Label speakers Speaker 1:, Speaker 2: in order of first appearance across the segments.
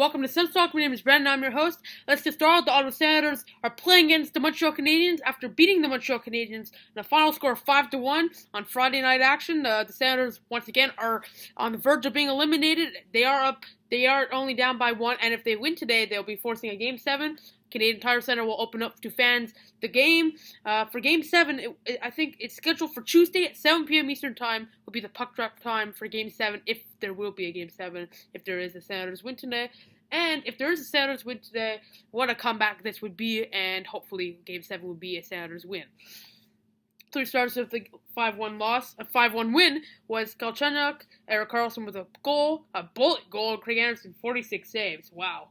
Speaker 1: Welcome to SENS Talk. My name is Brandon. I'm your host. Let's get started. The Ottawa Senators are playing against the Montreal Canadiens after beating the Montreal Canadiens in a final score of 5-1 on Friday night action. The Senators once again are on the verge of being eliminated. They are up. They are only down by one, and if they win today, they'll be forcing a Game 7. Canadian Tire Center will open up to fans the game. For Game 7, I think it's scheduled for Tuesday at 7 p.m. Eastern Time will be the puck drop time for Game 7, if there will be a Game 7, if there is a Senators win today. And if there is a Senators win today, what a comeback this would be, and hopefully Game 7 would be a Senators win. 3 stars of the 5-1 win was Galchenyuk, Erik Karlsson with a bullet goal, and Craig Anderson 46 saves. Wow.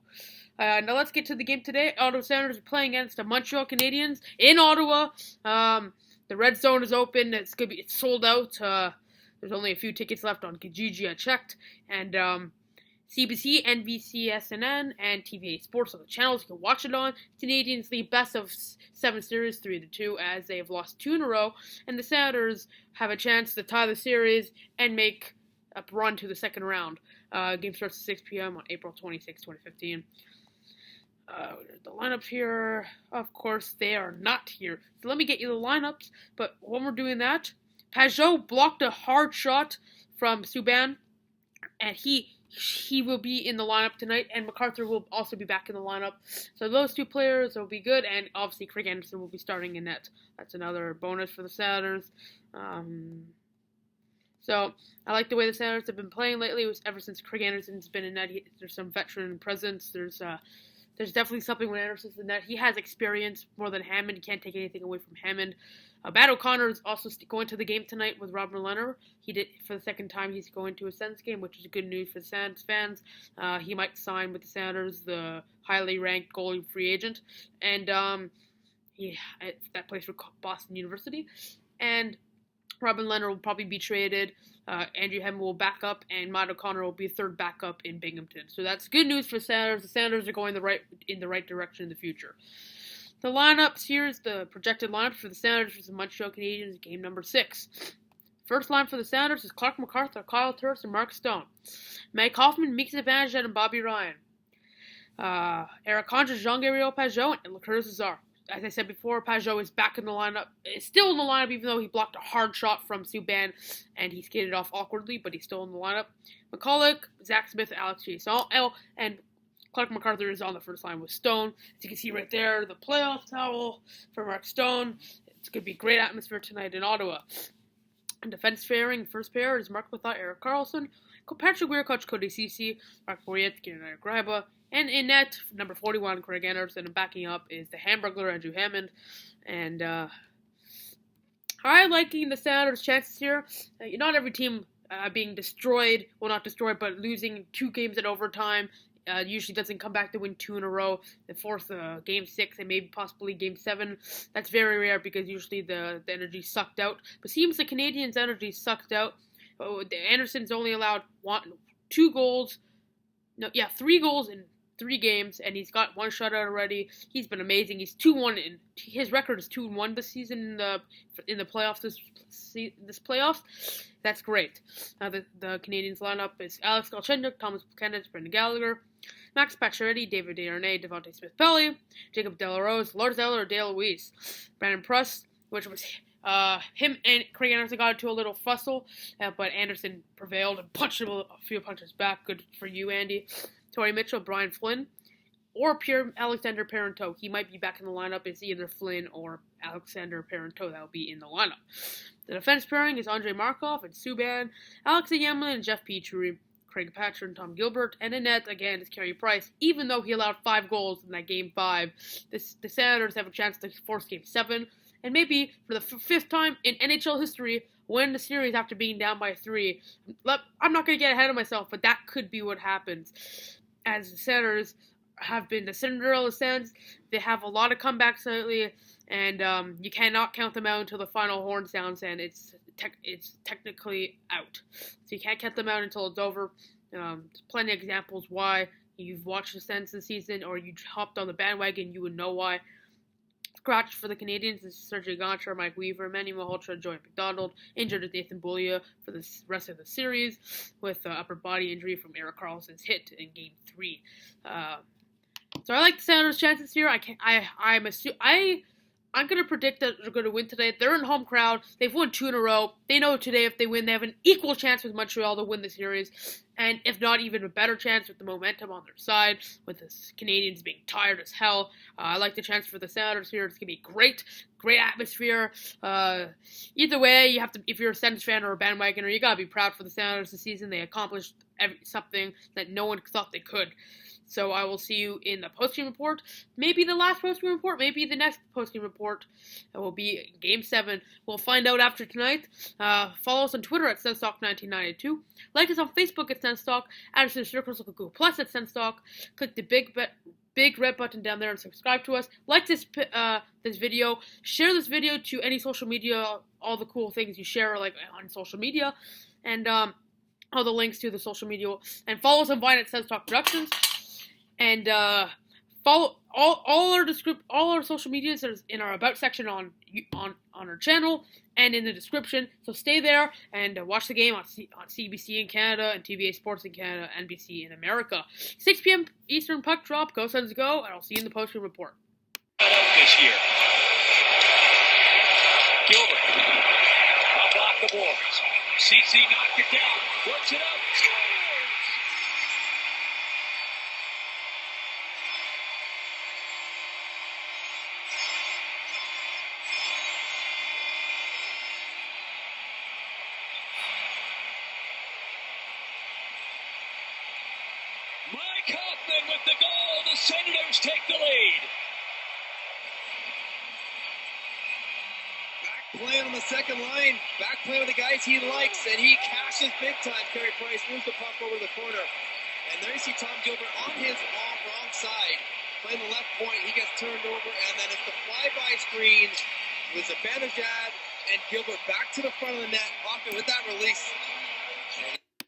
Speaker 1: Now let's get to the game today. Ottawa Senators are playing against the Montreal Canadiens in Ottawa. The red zone is open. It's sold out. There's only a few tickets left on Kijiji. I checked, and CBC, NBC, SNN, and TVA Sports are the channels you can watch it on. Canadiens lead best of 7 series 3-2 as they have lost 2 in a row, and the Senators have a chance to tie the series and make a run to the second round. Game starts at 6 p.m. on April 26, 2015. The lineups here, of course, they are not here. So let me get you the lineups. But when we're doing that, Pajot blocked a hard shot from Subban, and he will be in the lineup tonight, and MacArthur will also be back in the lineup. So those 2 players will be good, and obviously Craig Anderson will be starting in net. That's another bonus for the Senators. So I like the way the Senators have been playing lately. Ever since Craig Anderson's been in net, there's some veteran presence. There's definitely something when Anderson's in net. He has experience more than Hammond. You can't take anything away from Hammond. Matt O'Connor is also going to the game tonight with Robin Lehner. He did for the second time. He's going to a Sens game, which is good news for the Sens fans. He might sign with the Senators, the highly ranked goalie free agent, and that plays for Boston University. And Robin Lehner will probably be traded. Andrew Hammond will back up, and Matt O'Connor will be a third backup in Binghamton. So that's good news for the Senators. The Senators are going in the right direction in the future. The lineups here is the projected lineups for the Senators versus the Montreal Canadiens, game number 6. First line for the Senators is Clark MacArthur, Kyle Turris, and Mark Stone. Mike Hoffman, Mika Zibanejad, and Bobby Ryan. Eric Condra, Jean-Gabriel Pajot, and Curtis Lazar. As I said before, Pajot is back in the lineup. Is still in the lineup, even though he blocked a hard shot from Subban, and he skated off awkwardly, but he's still in the lineup. McCulloch, Zach Smith, Alex Chiasson, and Clark MacArthur is on the first line with Stone. As you can see right there, the playoff towel for Mark Stone. It's going to be a great atmosphere tonight in Ottawa. And defense pairing, first pair is Mark Methot, Erik Karlsson, Patrick Weir, Coach Cody Ceci, Mark Borietzky, and Eric Gryba. And in net, number 41, Craig Anderson, and backing up is the Hamburglar, Andrew Hammond. And I'm liking the Senators' chances here. Not every team being destroyed, well, not destroyed, but losing 2 games in overtime usually doesn't come back to win 2 in a row. The fourth, Game 6, and maybe possibly Game 7. That's very rare because usually the energy sucked out. But seems the Canadiens' energy sucked out. Anderson's only allowed 3 goals in 3 games, and he's got 1 shutout already. He's been amazing. He's 2-1, and his record is 2-1 this season in the playoffs. This playoffs, that's great. The Canadiens lineup is Alex Galchenyuk, Thomas Buchanan, Brendan Gallagher, Max Pacioretty, David Desharnais, Devontae Smith-Pelly, Jacob Delarose, Lars Eller, Dale Louise, Brandon Prust, which was him and Craig Anderson got into a little fussle, but Anderson prevailed and punched him a few punches back. Good for you, Andy. Torrey Mitchell, Brian Flynn, or Pierre-Alexander Parenteau. He might be back in the lineup. It's either Flynn or Alexander Parenteau that will be in the lineup. The defense pairing is Andrei Markov and Subban, Alex Yemlin and Jeff Petrie, Craig Patcher and Tom Gilbert, and in net, again, is Carey Price. Even though he allowed 5 goals in that Game 5, the Senators have a chance to force Game 7, and maybe for the 5th time in NHL history, win the series after being down by 3. I'm not going to get ahead of myself, but that could be what happens. As the Senators have been the Cinderella Sens, they have a lot of comebacks lately, and you cannot count them out until the final horn sounds, and it's technically out. So you can't count them out until it's over. There's plenty of examples why you've watched the Sens this season, or you hopped on the bandwagon, you would know why. Scratch for the Canadiens is Sergei Gonchar, Mike Weaver, Manny Malhotra, Joey McDonald. Injured is Nathan Beaulieu for the rest of the series with upper body injury from Erik Karlsson's hit in Game 3. So I like the Senators' chances here. I'm going to predict that they're going to win today. They're in home crowd. They've won 2 in a row. They know today if they win, they have an equal chance with Montreal to win the series. And if not, even a better chance with the momentum on their side, with the Canadiens being tired as hell. I like the chance for the Senators here. It's going to be great atmosphere. Either way, you have to, if you're a Sens fan or a bandwagoner, you got to be proud for the Senators this season. They accomplished something that no one thought they could. So I will see you in the post-game report. Maybe the last post-game report. Maybe the next post-game report. It will be Game 7. We'll find out after tonight. Follow us on Twitter at SensTalk1992. Like us on Facebook at SensTalk. Add us to the Circles of Google Plus at SensTalk. Click the big red button down there and subscribe to us. Like this video. Share this video to any social media. All the cool things you share like on social media. And all the links to the social media. And follow us on Vine at SensTalk Productions. And follow all our social medias in our about section on our channel and in the description. So stay there and watch the game on CBC in Canada and TVA Sports in Canada, NBC in America. 6 p.m. Eastern puck drop. Go Sens go! And I'll see you in the post-game report.
Speaker 2: This year, Gilbert up off the boards. CC knocked it down. Works it up. Mike Hoffman with the goal. The Senators take the lead.
Speaker 3: Back playing on the second line. Back playing with the guys he likes. And he cashes big time. Carey Price moves the puck over the corner. And there you see Tom Gilbert on his wrong side. Playing the left point. He gets turned over. And then it's the flyby screen with Zibanejad and Gilbert back to the front of the net. Hoffman with that release